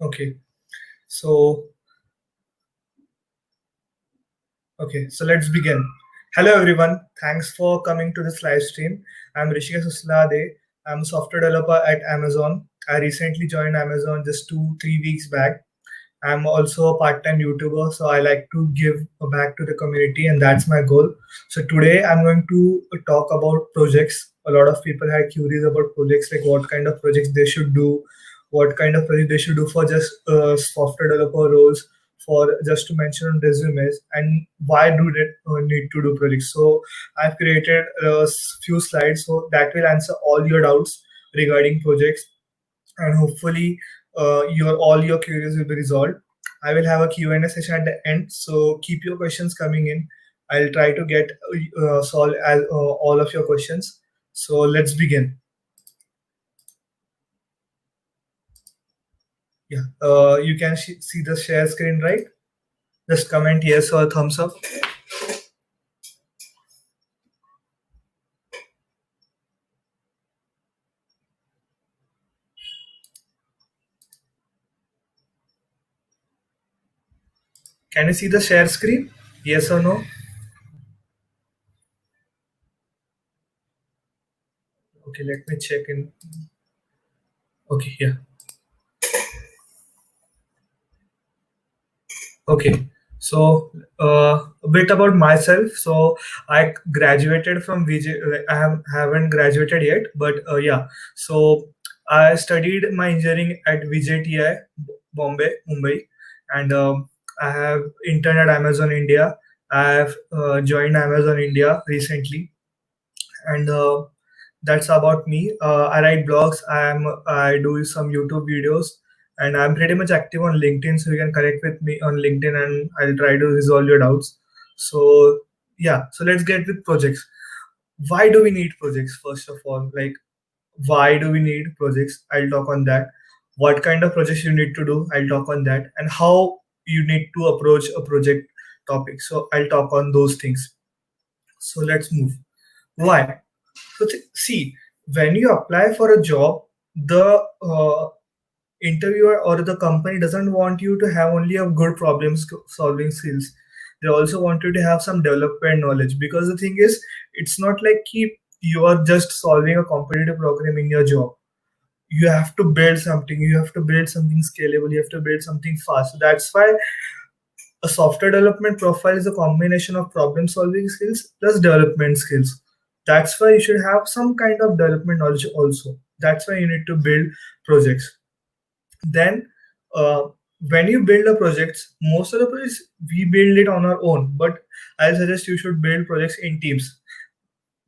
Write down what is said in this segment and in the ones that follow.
Okay. So, so let's begin. Hello, everyone. Thanks for coming to this live stream. I'm Rishikesh Uslade. I'm a software developer at Amazon. I recently joined Amazon just 2, 3 weeks back. I'm also a part-time YouTuber, so I like to give back to the community, and that's my goal. So today I'm going to talk about projects. A lot of people had queries about projects, like what kind of projects they should do, what kind of project they should do for just software developer roles, for just to mention on resumes, and why do they need to do projects. So I've created a few slides so that will answer all your doubts regarding projects, and hopefully your all your queries will be resolved. I will have a Q&A session at the end, so keep your questions coming in. I'll try to get solve all of your questions. So let's begin. Yeah, you can see the share screen, right? Just comment yes or thumbs up. Can you see the share screen? Yes or no? Okay, let me check in. Okay, yeah. Okay, so a bit about myself. So I graduated from VJ. Haven't graduated yet, but yeah. So I studied my engineering at VJTI, Bombay, Mumbai, and I have interned at Amazon India. I have joined Amazon India recently, and that's about me. I write blogs. I do some YouTube videos, and I'm pretty much active on LinkedIn. So you can connect with me on LinkedIn, and I'll try to resolve your doubts. So yeah, so let's get with projects. Why do we need projects? First of all, like, why do we need projects? I'll talk on that. What kind of projects you need to do? I'll talk on that, and how you need to approach a project topic. So I'll talk on those things. So let's move. Why? So see, when you apply for a job, the interviewer or the company doesn't want you to have only a good problem solving skills. They also want you to have some development knowledge, because the thing is, it's not like you are just solving a competitive program in your job. You have to build something. You have to build something scalable. You have to build something fast. So that's why a software development profile is a combination of problem solving skills plus development skills. That's why you should have some kind of development knowledge also. That's why you need to build projects. Then, uh, when you build a project, most of the projects we build it on our own, but I'll suggest you should build projects in teams.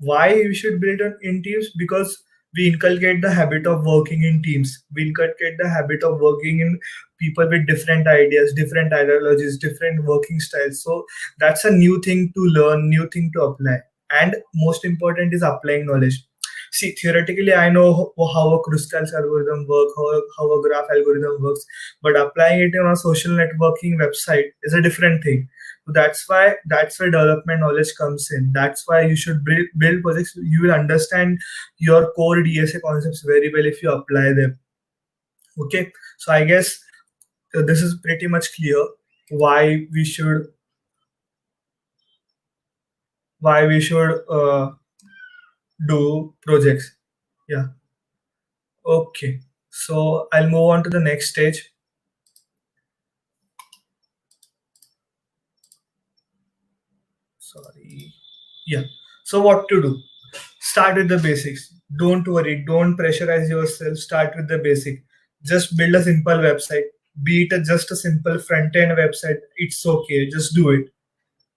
Why we should build in teams? Because we inculcate the habit of working in teams. We inculcate the habit of working in people with different ideas, different ideologies, different working styles. So that's a new thing to learn, new thing to apply. And most important is applying knowledge. See, theoretically I know how a crystals algorithm works, how a graph algorithm works, but applying it on a social networking website is a different thing. So that's why development knowledge comes in. That's why you should build projects. You will understand your core DSA concepts very well if you apply them. Okay, so I guess this is pretty much clear why we should do projects. Yeah. Okay. So I'll move on to the next stage. Sorry. Yeah. So what to do? Start with the basics. Don't worry. Don't pressurize yourself. Start with the basic. Just build a simple website. Be it just a simple front end website. It's okay. Just do it.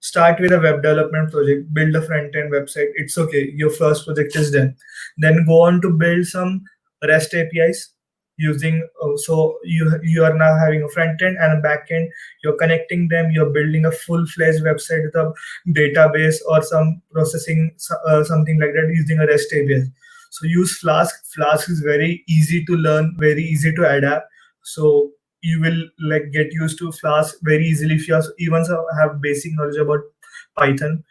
Start with a web development project. Build a front end website. It's okay. Your first project is done. Then go on to build some REST APIs using. So you are now having a front end and a back end. You're connecting them. You're building a full fledged website with a database or some processing, something like that, using a REST API. So use Flask. Flask is very easy to learn, very easy to adapt. So you will like get used to Flask very easily if you even have basic knowledge about Python.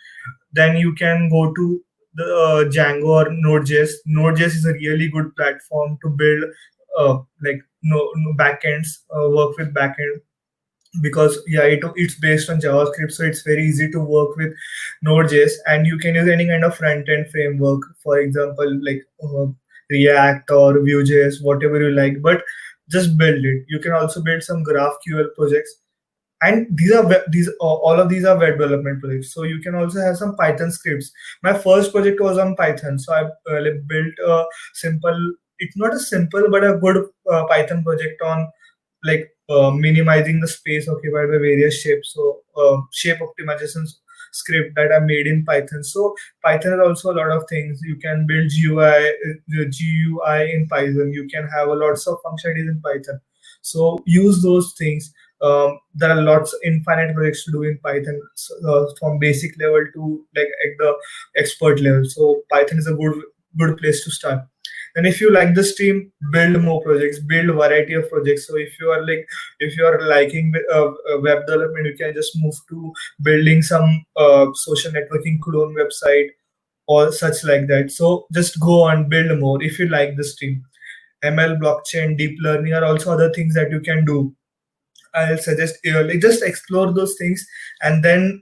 Then you can go to the Django or Node.js. Node.js is a really good platform to build like no backends, work with backend, because yeah, it's based on JavaScript, so it's very easy to work with Node.js, and you can use any kind of front end framework, for example, like React or Vue.js, whatever you like, but just build it. You can also build some GraphQL projects, and these all of these are web development projects. So you can also have some Python scripts. My first project was on Python, so I like built a simple, it's not a simple but a good Python project on like minimizing the space occupied by various shapes. So shape optimization script that I made in Python. So Python is also a lot of things. You can build GUI in Python. You can have a lots of functionalities in Python. So use those things. There are lots infinite projects to do in Python, from basic level to like at the expert level. So Python is a good place to start. And if you like the stream, build more projects, build variety of projects. So if you are liking web development, you can just move to building some social networking clone website or such like that. So just go on, build more if you like the stream. ML, blockchain, deep learning are also other things that you can do. I'll suggest like just explore those things, and then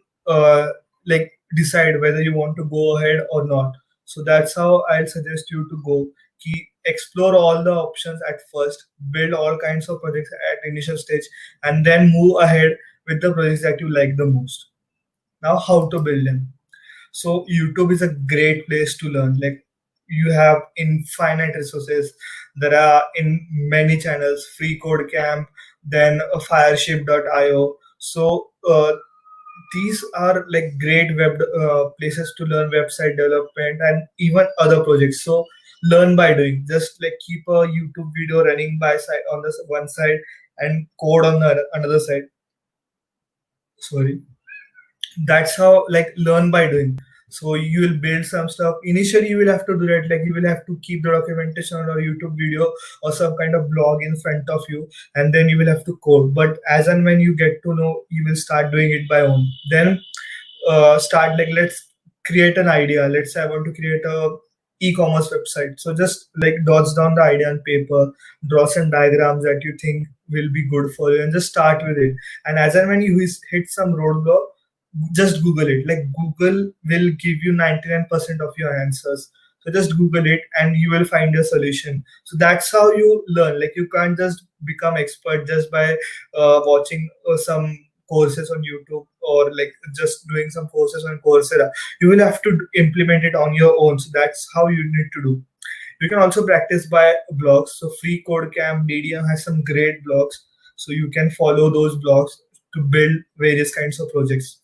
like decide whether you want to go ahead or not. So that's how I'll suggest you to go. Explore all the options at first, build all kinds of projects at initial stage, and then move ahead with the projects that you like the most. Now, how to build them? So YouTube is a great place to learn. Like, you have infinite resources. There are in many channels, Free Code Camp, then Fireship.io. So these are like great web places to learn website development and even other projects. So learn by doing. Just like keep a YouTube video running by side on this one side and code on the another side. Sorry, that's how, like, learn by doing. So you will build some stuff. Initially you will have to do that, like you will have to keep the documentation or YouTube video or some kind of blog in front of you, and then you will have to code. But as and when you get to know, you will start doing it by own. Then start, like, let's create an idea. Let's say I want to create a e-commerce website. So just like dots down the idea on paper, draw some diagrams that you think will be good for you, and just start with it. And as and when you hit some roadblock, just Google it. Like, Google will give you 99% of your answers. So just Google it and you will find your solution. So that's how you learn. Like, you can't just become expert just by watching some courses on YouTube, or like just doing some courses on Coursera. You will have to implement it on your own. So that's how you need to do. You can also practice by blogs. So Free Code Camp, Medium has some great blogs. So you can follow those blogs to build various kinds of projects.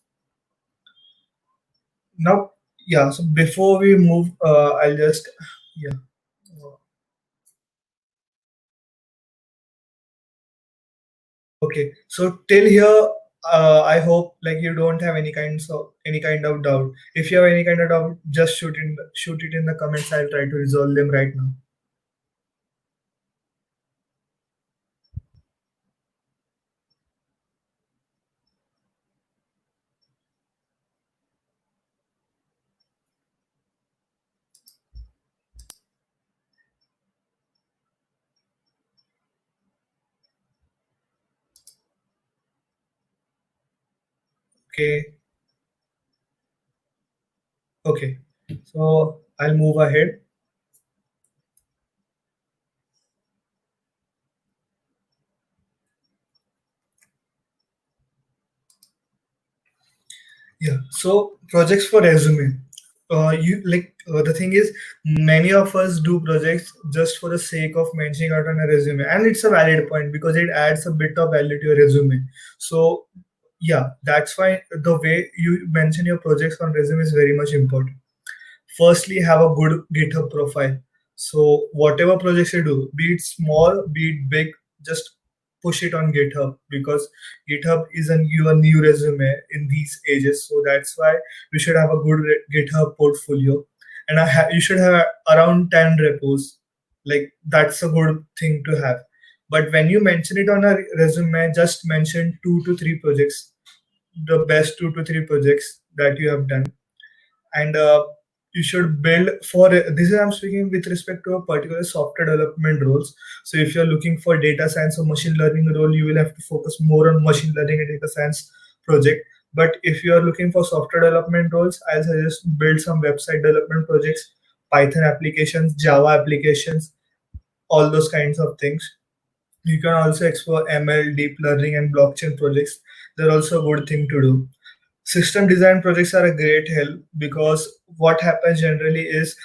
Now, yeah, so before we move, I'll just, yeah. Okay, so till here, I hope like you don't have any kind of doubt. If you have any kind of doubt, just shoot it in the comments. I'll try to resolve them right now. Okay, okay. So I'll move ahead. Yeah. So projects for resume. The thing is, many of us do projects just for the sake of mentioning out on a resume, and it's a valid point because it adds a bit of value to your resume. So yeah, that's why the way you mention your projects on resume is very much important. Firstly, have a good GitHub profile. So whatever projects you do, be it small, be it big, just push it on GitHub, because GitHub is your new resume in these ages. So that's why you should have a good GitHub portfolio, and you should have around 10 repos. Like, that's a good thing to have. But when you mention it on a resume, just mention 2 to 3 projects, the best 2 to 3 projects that you have done. And you should build for this is I'm speaking with respect to a particular software development roles. So if you're looking for data science or machine learning role, you will have to focus more on machine learning and data science project. But if you are looking for software development roles, I'll suggest build some website development projects, Python applications, Java applications, all those kinds of things. You can also explore ML, deep learning, and blockchain projects. They're also a good thing to do. System design projects are a great help because what happens generally is,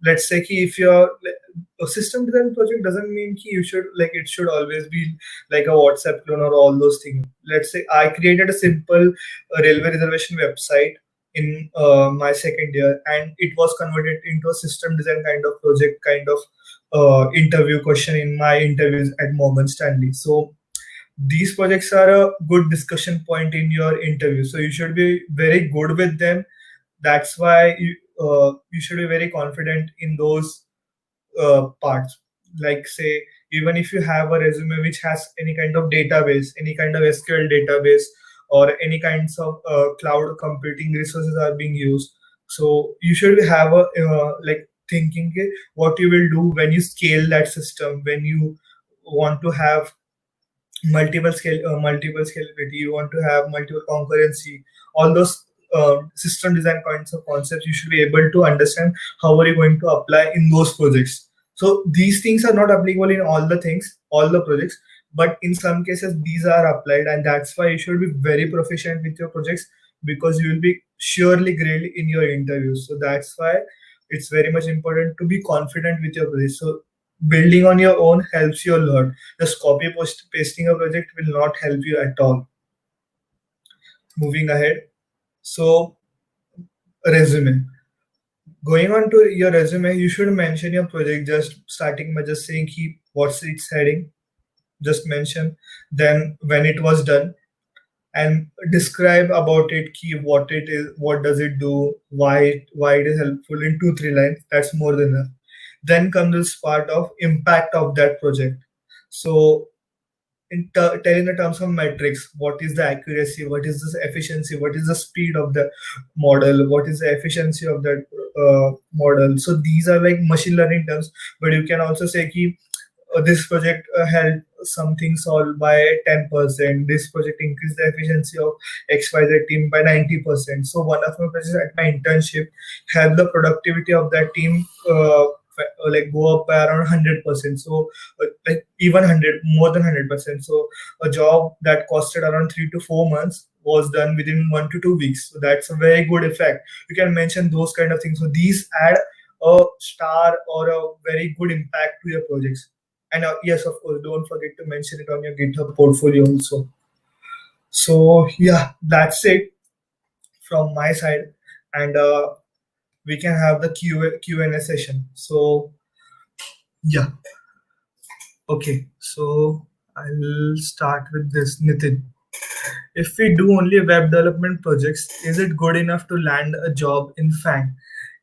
let's say ki if you're a system design project doesn't mean ki you should like it should always be like a WhatsApp clone or all those things. Let's say I created a simple railway reservation website in my second year, and it was converted into a system design kind of project, kind of interview question in my interviews at Morgan Stanley. So these projects are a good discussion point in your interview, so you should be very good with them. That's why you should be very confident in those parts. Like say, even if you have a resume which has any kind of database, any kind of SQL database, or any kinds of cloud computing resources are being used, so you should have a like thinking what you will do when you scale that system, when you want to have multiple scalability, you want to have multiple concurrency, all those system design kinds of concepts you should be able to understand how are you going to apply in those projects. So these things are not applicable in all the things, all the projects, but in some cases these are applied, and that's why you should be very proficient with your projects, because you will be surely grilled in your interviews. So that's why it's very much important to be confident with your projects. So building on your own helps you a lot. Just pasting a project will not help you at all. Moving ahead. So resume. Going on to your resume, you should mention your project, just starting by just saying what's its heading. Just mention then when it was done, and describe about it, what it is, what does it do, why it is helpful in 2 3 lines. That's more than enough. Then comes this part of impact of that project. So telling the terms of metrics, what is the accuracy, what is the efficiency, what is the speed of the model, what is the efficiency of that model. So these are like machine learning terms, but you can also say this project helped something solved by 10%. This project increased the efficiency of XYZ team by 90%. So one of my projects at my internship helped the productivity of that team like go up by around 100%. So like even 100, more than 100%. So a job that costed around 3 to 4 months was done within 1 to 2 weeks. So that's a very good effect. You can mention those kind of things. So these add a star or a very good impact to your projects. And yes, of course, don't forget to mention it on your GitHub portfolio also. So yeah, that's it from my side, and we can have the Q&A session. So yeah, okay. So I'll start with this, Nitin. If we do only web development projects, is it good enough to land a job in FANG?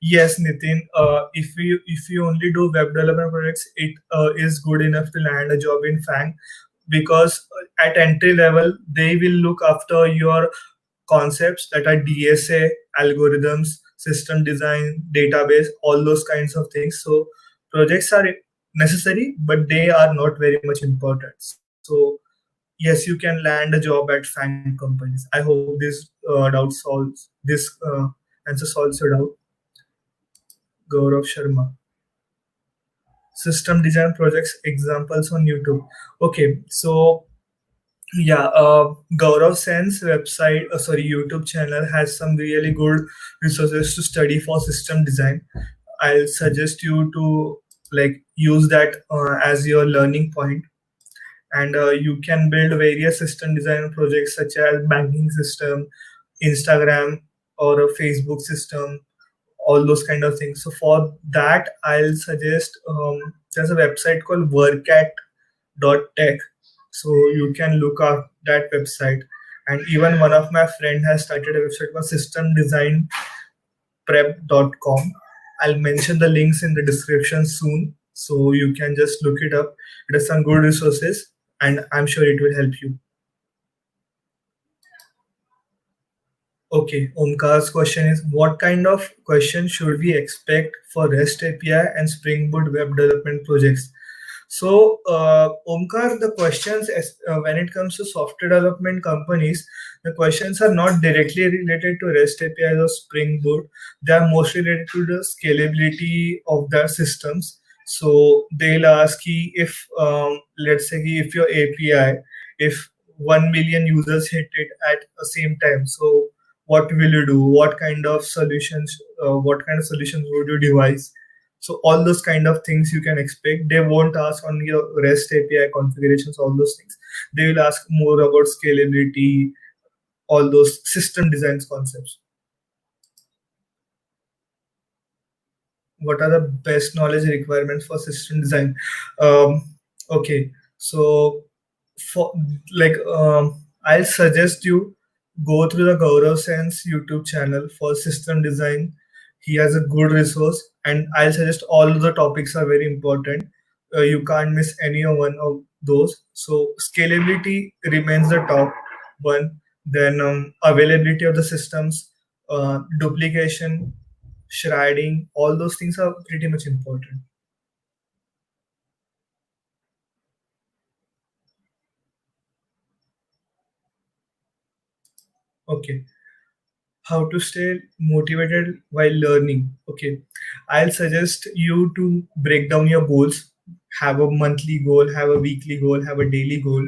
Yes, Nitin. If you only do web development projects, it is good enough to land a job in FANG, because at entry level they will look after your concepts that are DSA, algorithms, system design, database, all those kinds of things. So projects are necessary, but they are not very much important. So yes, you can land a job at FANG companies. I hope this answer solves your doubt. Gaurav Sharma. System design projects examples on YouTube. Okay, so yeah, Gaurav Sen's website, sorry, YouTube channel has some really good resources to study for system design. I'll suggest you to like use that as your learning point, and you can build various system design projects such as banking system, Instagram, or a Facebook system, all those kind of things. So for that, I'll suggest there's a website called workat.tech. So you can look up that website. And even one of my friend has started a website called systemdesignprep.com. I'll mention the links in the description soon, so you can just look it up. It has some good resources, and I'm sure it will help you. Okay, Omkar's question is what kind of question should we expect for REST API and Spring Boot web development projects? So, Omkar, the questions when it comes to software development companies, the questions are not directly related to REST APIs or Spring Boot. They are mostly related to the scalability of their systems. So they'll ask you if, let's say, if your API, if 1 million users hit it at the same time, so what will you do? What kind of solutions would you devise? So all those kind of things you can expect. They won't ask on your REST API configurations, all those things. They will ask more about scalability, all those system designs concepts. What are the best knowledge requirements for system design? Um, okay, so for I'll suggest you go through the Gaurav Sen's YouTube channel for system design. He has a good resource, and I'll suggest all the topics are very important. You can't miss any of one of those. So scalability remains the top one. Then availability of the systems, duplication, sharding, all those things are pretty much important. Okay, how to stay motivated while learning. Okay, I'll suggest you to break down your goals, have a monthly goal, have a weekly goal, have a daily goal,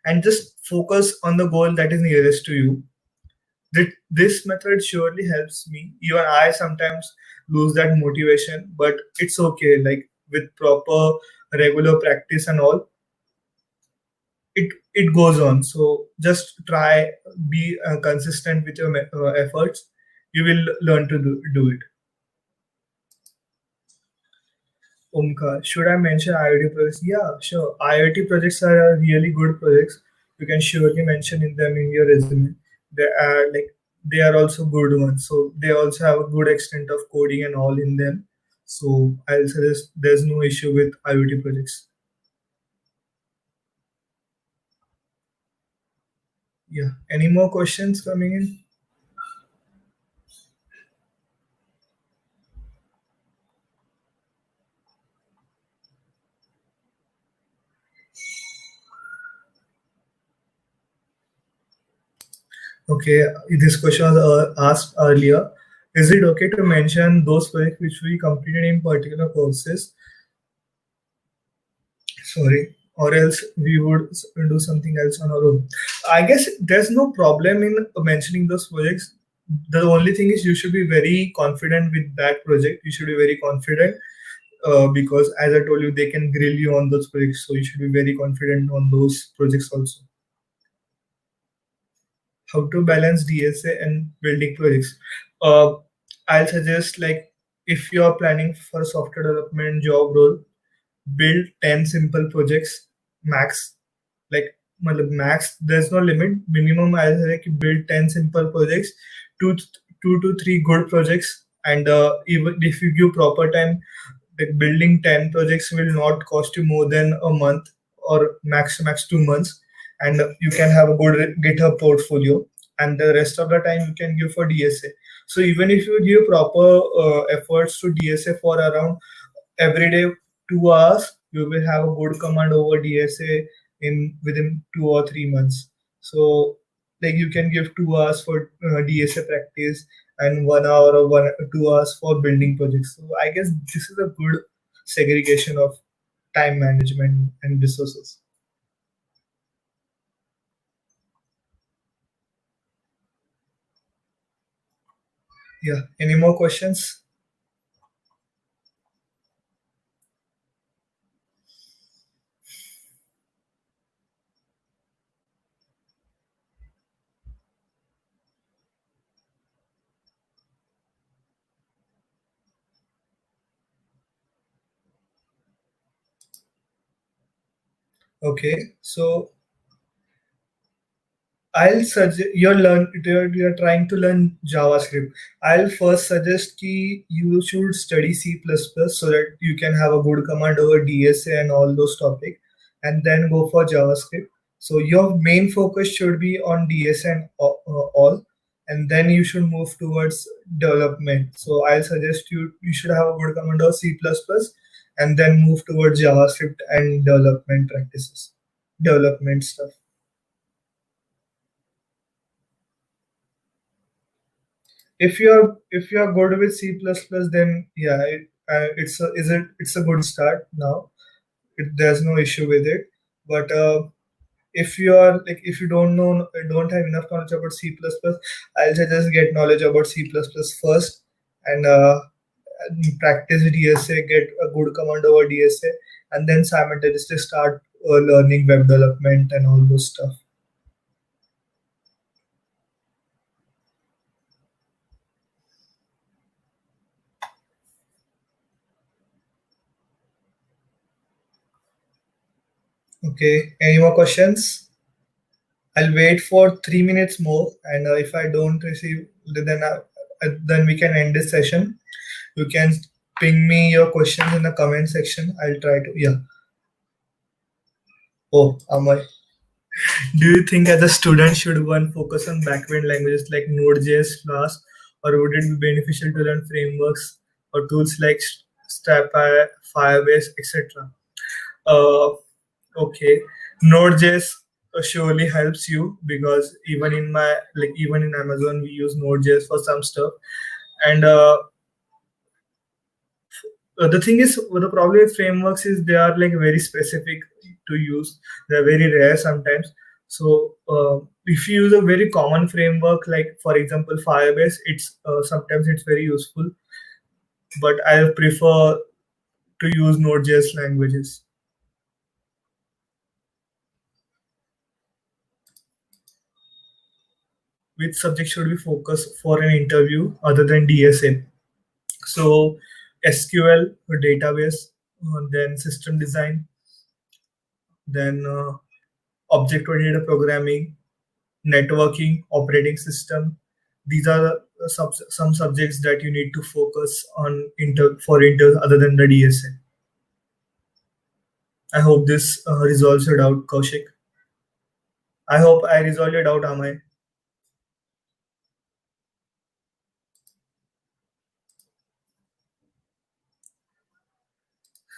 and just focus on the goal that is nearest to you. This method surely helps me. Even I sometimes lose that motivation, but it's okay. Like with proper regular practice and all, it goes on. So just try, be consistent with your efforts. You will learn to do it. Omkar, should I mention IoT projects? Yeah, sure. IoT projects are really good projects. You can surely mention in them in your resume. They are also good ones. So they also have a good extent of coding and all in them. So I'll suggest there's no issue with IoT projects. Yeah. Any more questions coming in? Okay, this question was asked earlier. Is it okay to mention those projects which we completed in particular courses? Sorry, or else we would do something else on our own. I guess there's no problem in mentioning those projects. The only thing is you should be very confident with that project. You should be very confident because, as I told you, they can grill you on those projects. So you should be very confident on those projects also. How to balance DSA and building projects. Uh, I'll suggest like if you are planning for a software development job role, build 10 simple projects max. Like max, there's no limit. Minimum, I'll say like build 10 simple projects, two, 2 to 3 good projects, and even if you give proper time, like building 10 projects will not cost you more than a month or max 2 months, and you can have a good GitHub portfolio, and the rest of the time you can give for DSA. So even if you give proper efforts to DSA for around every day 2 hours, you will have a good command over DSA in within 2 or 3 months. So like you can give 2 hours for DSA practice and 1 hour or 1 2 hours for building projects. So I guess this is a good segregation of time management and resources. Yeah. Any more questions? Okay. So I'll suggest you're trying to learn JavaScript. I'll first suggest ki you should study C++ so that you can have a good command over DSA and all those topics, and then go for JavaScript. So your main focus should be on DSA and all. and then you should move towards development. So I'll suggest you should have a good command of C++, and then move towards JavaScript and development practices, development stuff. If you are good with C++, then yeah, it's a good start now. There's no issue with it. But if you are like if you don't have enough knowledge about C++, I'll suggest get knowledge about C++ first, and practice DSA, get a good command over DSA, and then simultaneously start learning web development and all those stuff. Okay, any more questions? I'll wait for 3 minutes more, and if I don't receive, then we can end this session. You can ping me your questions in the comment section. I'll try to. Yeah. Oh, Amay. Do you think as a student should one focus on backend languages like Node.js, Flask, or would it be beneficial to learn frameworks or tools like Stepy, Firebase, etc.? Uh, okay, Node.js surely helps you because even in Amazon we use Node.js for some stuff, and the thing is, the problem with frameworks is they are like very specific to use. They're very rare sometimes. So if you use a very common framework, like for example Firebase, it's sometimes it's very useful. But I prefer to use Node.js languages. Which subject should we focus for an interview other than DSA? So SQL, or database, then system design, then object-oriented programming, networking, operating system. These are some subjects that you need to focus on for inter other than the DSA. I hope this resolves your doubt, Kaushik. I hope I resolved your doubt, Amay.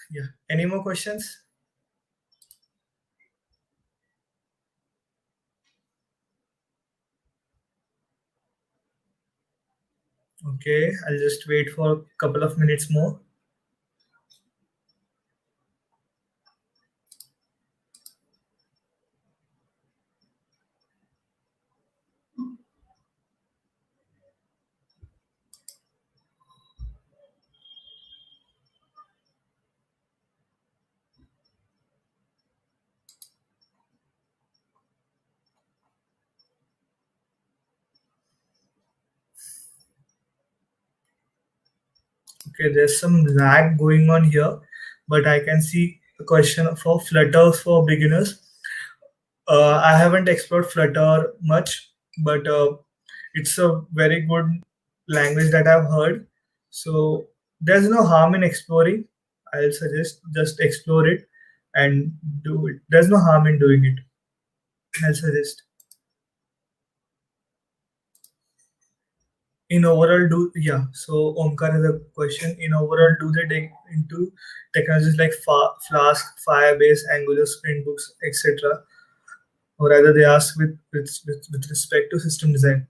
Yeah. Any more questions? Okay, I'll just wait for a couple of minutes more. Okay, there's some lag going on here, but I can see the question for Flutter for beginners. I haven't explored Flutter much, but it's a very good language that I've heard. So there's no harm in exploring. I'll suggest just explore it and do it. There's no harm in doing it. I'll suggest. In overall, So Omkar has a question. In overall, do they dig into technologies like Flask, Firebase, Angular, Spring Books, etc., or rather they ask with respect to system design?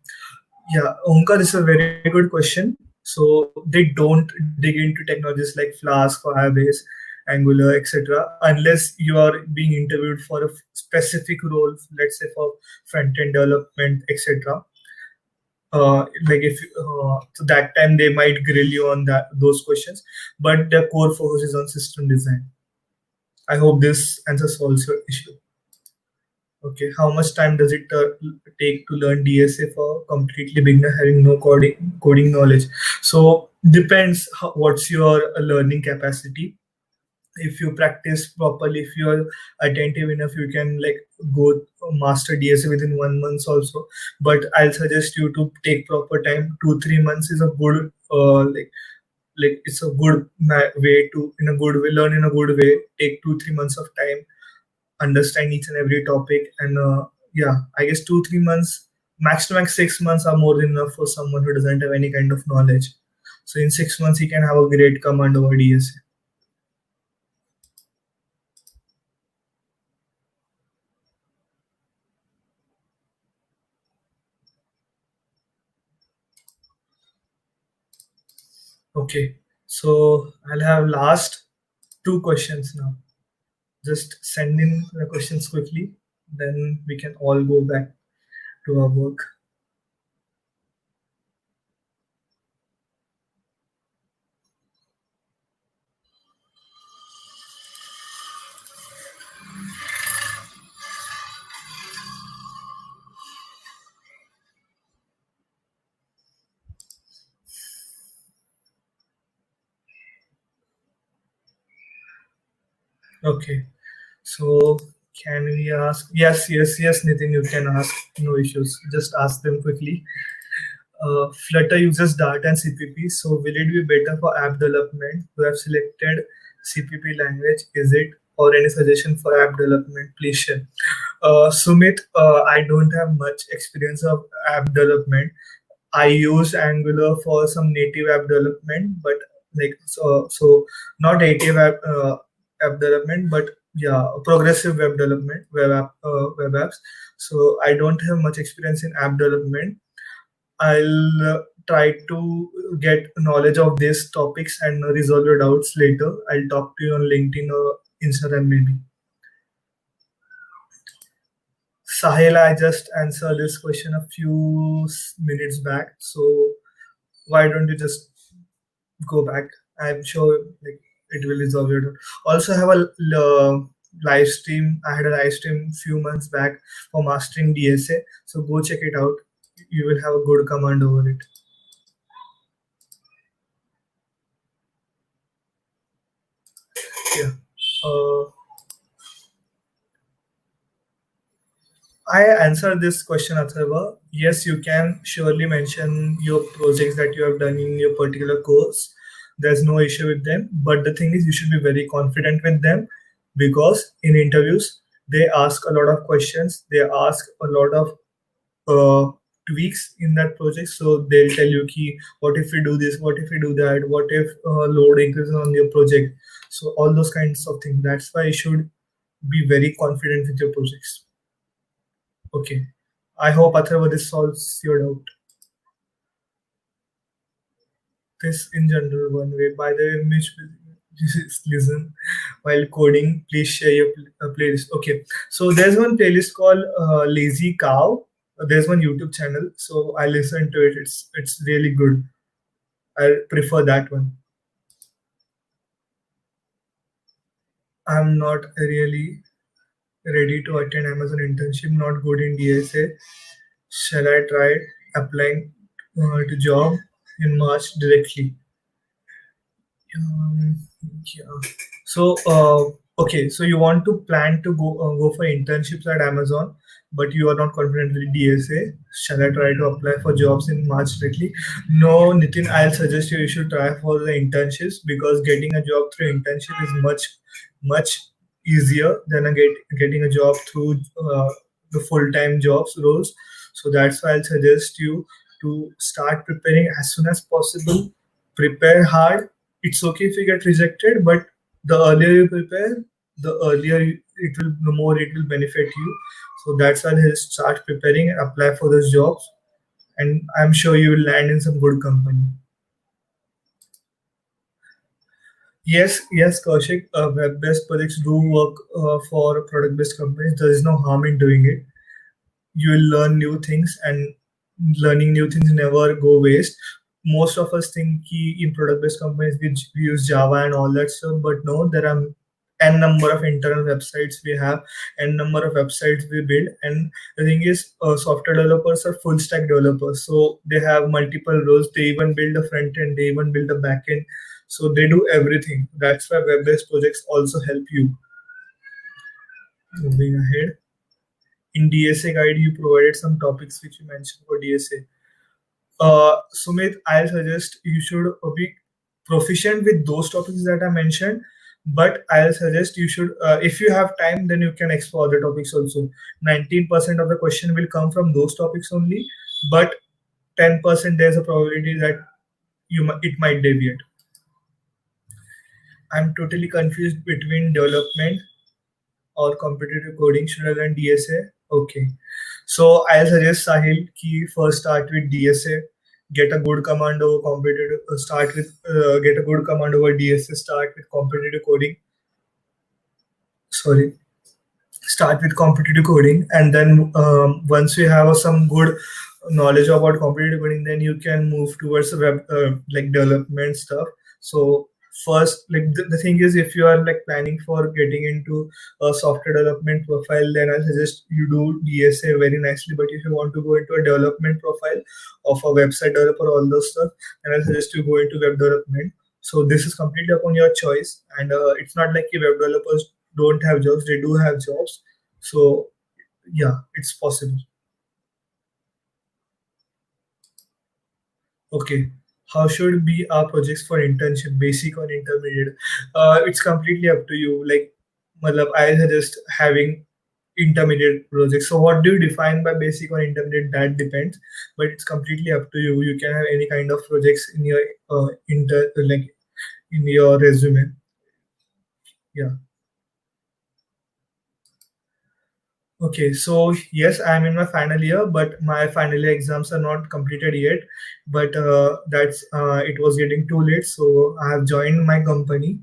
Yeah, Omkar, this is a very good question. So they don't dig into technologies like Flask, Firebase, Angular, etc., unless you are being interviewed for a specific role, let's say for front-end development, etc. Like if so that time they might grill you on those questions, but the core focus is on system design. I hope this answer solves your issue. Okay, how much time does it take to learn DSA for completely beginner having no coding knowledge? So depends what's your learning capacity. If you practice properly, if you are attentive enough, you can like go master DSA within 1 month also. But I'll suggest you to take proper time. 2-3 months is a good it's a good way to in a good way learn in a good way. Take 2-3 months of time, understand each and every topic, and yeah, I guess 2-3 months max to max 6 months are more than enough for someone who doesn't have any kind of knowledge. So in 6 months, he can have a great command over DSA. Okay, so I'll have last two questions now. Just send in the questions quickly, then we can all go back to our work. Okay, so can we ask? Yes, yes, yes, Nitin, you can ask. No issues. Just ask them quickly. Flutter uses Dart and CPP, so will it be better for app development to have selected CPP language? Is it, or any suggestion for app development? Please share. Sumit, I don't have much experience of app development. I use Angular for some native app development, but not native app development, but yeah, progressive web development, web apps. So I don't have much experience in app development. I'll try to get knowledge of these topics and resolve your doubts later. I'll talk to you on LinkedIn or Instagram maybe. Sahil, I just answered this question a few minutes back. So why don't you just go back? I'm sure like it will resolve your doubt. Also have a live stream. I had a live stream few months back for mastering DSA. So go check it out. You will have a good command over it. Yeah. Uh, I answered this question, Atharva. Yes, you can surely mention your projects that you have done in your particular course. There's no issue with them. But the thing is, you should be very confident with them because in interviews, they ask a lot of questions. They ask a lot of tweaks in that project. So they'll tell you, Ki, what if we do this? What if we do that? What if load increases on your project? So all those kinds of things. That's why you should be very confident with your projects. Okay. I hope Atharva this solves your doubt. This in general one way. By the way, Mitch, just listen while coding. Please share your playlist. Okay. So there's one playlist called Lazy Cow. There's one YouTube channel. So I listen to it. It's really good. I prefer that one. I'm not really ready to attend Amazon internship. Not good in DSA. Shall I try applying to job in March directly? Um, yeah. So, okay. So you want to plan to go for internships at Amazon, but you are not confident with DSA. Shall I try to apply for jobs in March directly? No, Nitin. I'll suggest you should try for the internships because getting a job through internship is much easier than getting a job through the full time jobs roles. So that's why I'll suggest you to start preparing as soon as possible. Prepare hard. It's okay if you get rejected, but the earlier you prepare, the more it will benefit you. So that's why he'll start preparing and apply for those jobs, and I'm sure you will land in some good company. Yes, yes, Kaushik. Web-based projects do work for product-based companies. There is no harm in doing it. You will learn new things, and learning new things never go waste. Most of us think in product-based companies we use Java and all that stuff, but no, there are n number of internal websites we have, n number of websites we build, and the thing is, software developers are full stack developers, so they have multiple roles. They even build a front end, they even build a back end, so they do everything. That's why web-based projects also help you. Moving ahead. In DSA guide, you provided some topics which you mentioned for DSA. Sumit, I'll suggest you should be proficient with those topics that I mentioned, But I'll suggest you should, if you have time, then you can explore the topics also. 19% of the question will come from those topics only, but 10% there's a probability that it might deviate. I'm totally confused between development or competitive coding. Should I learn DSA? Okay. So I'll suggest Sahil ki first start with DSA, get a good command over competitive, get a good command over DSA, start with competitive coding. Sorry, start with competitive coding, and then once you have some good knowledge about competitive coding, then you can move towards web like development stuff. So first, like the thing is, if you are like planning for getting into a software development profile, then I suggest you do DSA very nicely. But if you want to go into a development profile of a website developer, all those stuff, then I suggest you go into web development. So this is completely upon your choice, and it's not like the web developers don't have jobs; they do have jobs. So yeah, it's possible. Okay. How should be our projects for internship, basic or intermediate? It's completely up to you. Like, matlab, I suggest having intermediate projects. So what do you define by basic or intermediate? That depends, but it's completely up to you. You can have any kind of projects in your like in your resume. Yeah. Okay, so yes, I'm in my final year, but my final year exams are not completed yet. But that's it was getting too late, so I have joined my company,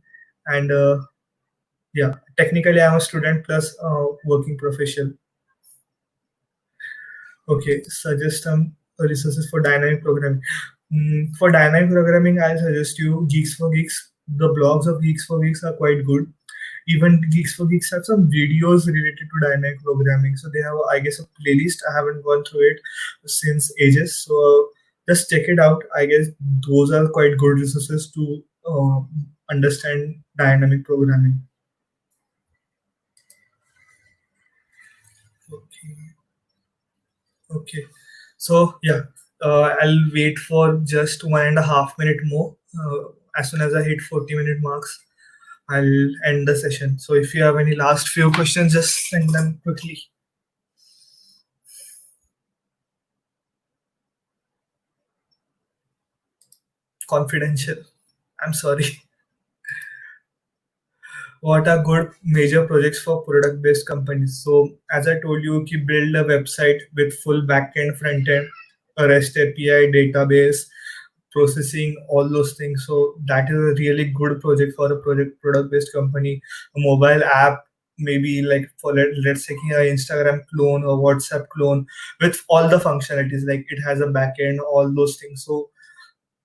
and yeah, technically I'm a student plus working professional. Okay, suggest some resources for dynamic programming. For dynamic programming, I'll suggest you Geeks for Geeks. The blogs of Geeks for Geeks are quite good. Even Geeks for Geeks have some videos related to dynamic programming. So they have, I guess, a playlist. I haven't gone through it since ages. So just check it out. I guess those are quite good resources to understand dynamic programming. Okay. Okay. So yeah, I'll wait for just 1.5 minute more. As soon as I hit 40-minute marks, I'll end the session. So if you have any last few questions, just send them quickly. Confidential. I'm sorry. What are good major projects for product-based companies? So as I told you, you build a website with full backend, front end, a REST API, database, processing, all those things. So that is a really good project for a product-based company. A mobile app, maybe like for let's say a Instagram clone or WhatsApp clone with all the functionalities, like it has a backend, all those things. So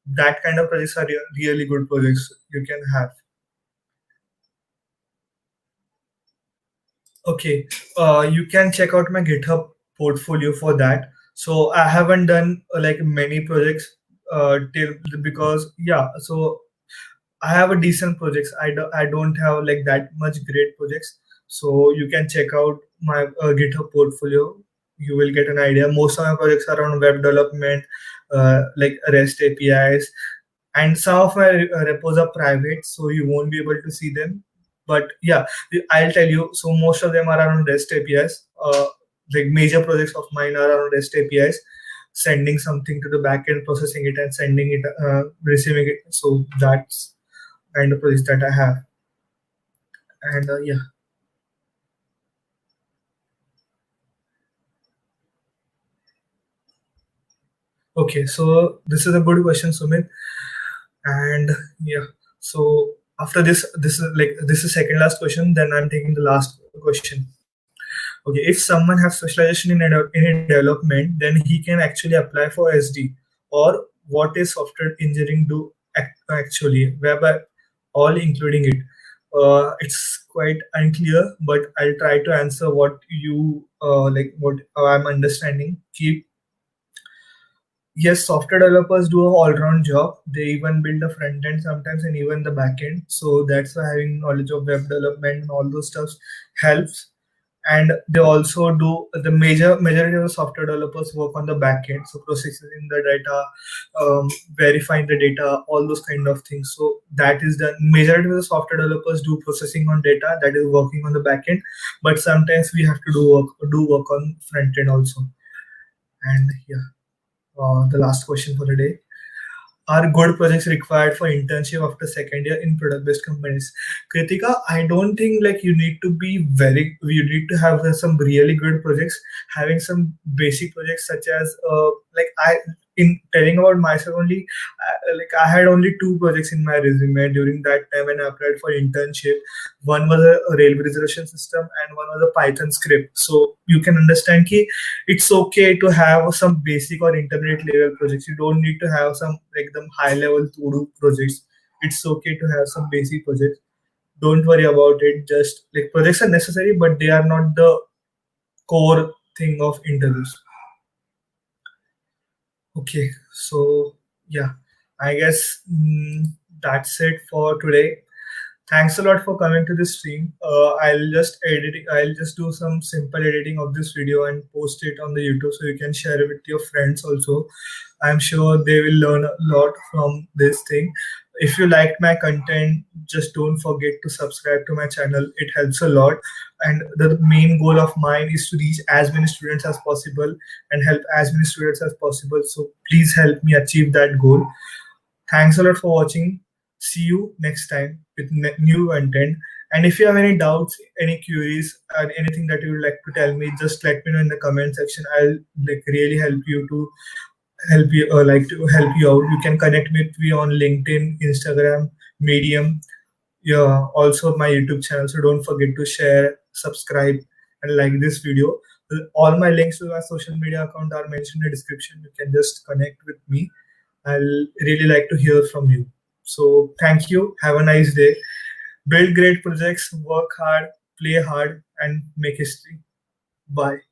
that kind of projects are really good projects you can have. Okay, you can check out my GitHub portfolio for that. So I haven't done like many projects till because yeah. So I have a decent projects. I don't have like that much great projects. So you can check out my GitHub portfolio. You will get an idea. Most of my projects are on web development, like REST APIs, and some of my repos are private, so you won't be able to see them. But yeah, I'll tell you. So most of them are on REST APIs. Like major projects of mine are on REST APIs, sending something to the backend, processing it, and sending it, receiving it. So that's kind of projects that I have. And yeah. Okay, so this is a good question, Sumit. And yeah, so after this is second last question. Then I'm taking the last question. Okay, if someone has specialization in development, then he can actually apply for SD. Or what is software engineering do actually? Whereby all including it. It's quite unclear, but I'll try to answer what you like. What I'm understanding. Keep Yes, software developers do a all-round job. They even build the front end sometimes and even the back end. So that's why having knowledge of web development and all those stuff helps. and they also do the majority of the software developers work on the back end, so processing the data, verifying the data, all those kind of things. So that is the majority of the software developers do processing on data, that is working on the back end, but sometimes we have to do work on front end also. And yeah, the last question for the day: are good projects required for internship after second year in product based companies? Kritika, I don't think like you need to have some really good projects. Having some basic projects such as like I in telling about myself only, like I had only two projects in my resume during that time when I applied for internship. One was a railway reservation system and one was a Python script. So you can understand ki it's okay to have some basic or intermediate level projects. You don't need to have some like the high level to do projects. It's okay to have some basic projects. Don't worry about it. Just like projects are necessary, but they are not the core thing of interviews. Okay, so yeah, I guess that's it for today. Thanks a lot for coming to this stream. I'll just do some simple editing of this video and post it on the YouTube so you can share it with your friends also. I'm sure they will learn a lot from this thing. If you liked my content, just don't forget to subscribe to my channel. It helps a lot. And the main goal of mine is to reach as many students as possible and help as many students as possible. So please help me achieve that goal. Thanks a lot for watching. See you next time with new content. And if you have any doubts, any queries, or anything that you would like to tell me, just let me know in the comment section. I'll like really help you out. You can connect with me on LinkedIn, Instagram, Medium, yeah, also my YouTube channel. So don't forget to share, subscribe, and like this video. All my links to my social media account are mentioned in the description. You can just connect with me. I'll really like to hear from you. So thank you. Have a nice day. Build great projects, work hard, play hard, and make history. Bye.